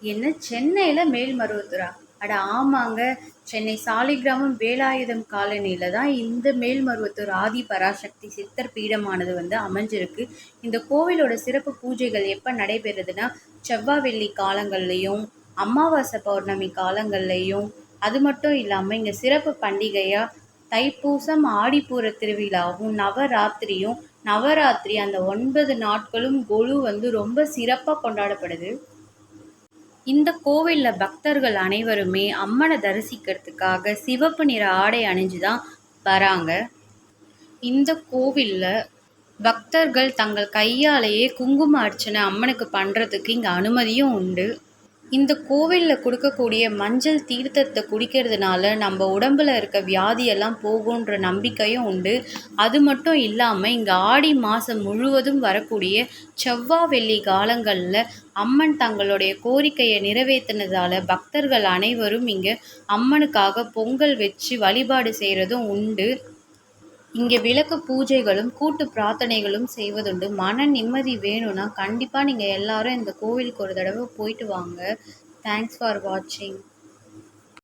என்ன சென்னையில மேல்மருவத்தூரா? அட ஆமாங்க. சென்னை சாலிகிராமம் வேலாயுதம் காலனியில தான் இந்த மேல்மருவத்தூர் ஆதி பராசக்தி சித்தர் பீடமானது அமைஞ்சிருக்கு. இந்த கோவிலோட சிறப்பு பூஜைகள் எப்ப நடைபெறுதுன்னா, செவ்வாய் வெள்ளி காலங்கள்லயும், அமாவாசை பௌர்ணமி காலங்கள்லயும், அது மட்டும் இல்லாம இங்க சிறப்பு பண்டிகையா தைப்பூசம், ஆடிப்பூர திருவிழாவும், நவராத்திரியும், நவராத்திரி அந்த 9 நாட்களும் கொலு ரொம்ப சிறப்பா கொண்டாடப்படுது. இந்த கோவில்ல பக்தர்கள் அனைவருமே அம்மனை தரிசிக்கிறதுக்காக சிவப்பு நிற ஆடை அணிஞ்சு தான் வராங்க. இந்த கோவில்ல பக்தர்கள் தங்கள் கையாலேயே குங்கும அர்ச்சனை அம்மனுக்கு பண்றதுக்கு இங்க அனுமதியும் உண்டு. இந்த கோவில்ல கொடுக்கக்கூடிய மஞ்சள் தீர்த்தத்தை குடிக்கிறதுனால நம்ம உடம்புல இருக்க வியாதியெல்லாம் போகுன்ற நம்பிக்கையும் உண்டு. அது மட்டும் இல்லாமல் இங்கே ஆடி மாதம் முழுவதும் வரக்கூடிய செவ்வாய் வெள்ளி காலங்களில் அம்மன் தங்களுடைய கோரிக்கையை நிறைவேற்றினதால பக்தர்கள் அனைவரும் இங்கே அம்மனுக்காக பொங்கல் வச்சு வழிபாடு செய்கிறதும் உண்டு. இங்கே விளக்கு பூஜைகளும் கூட்டு பிரார்த்தனைகளும் செய்வதுண்டு. மன நிம்மதி வேணும்னா கண்டிப்பாக நீங்கள் எல்லாரும் இந்த கோவிலுக்கு ஒரு தடவை போயிட்டு வாங்க. தேங்க்ஸ் ஃபார் வாட்சிங்.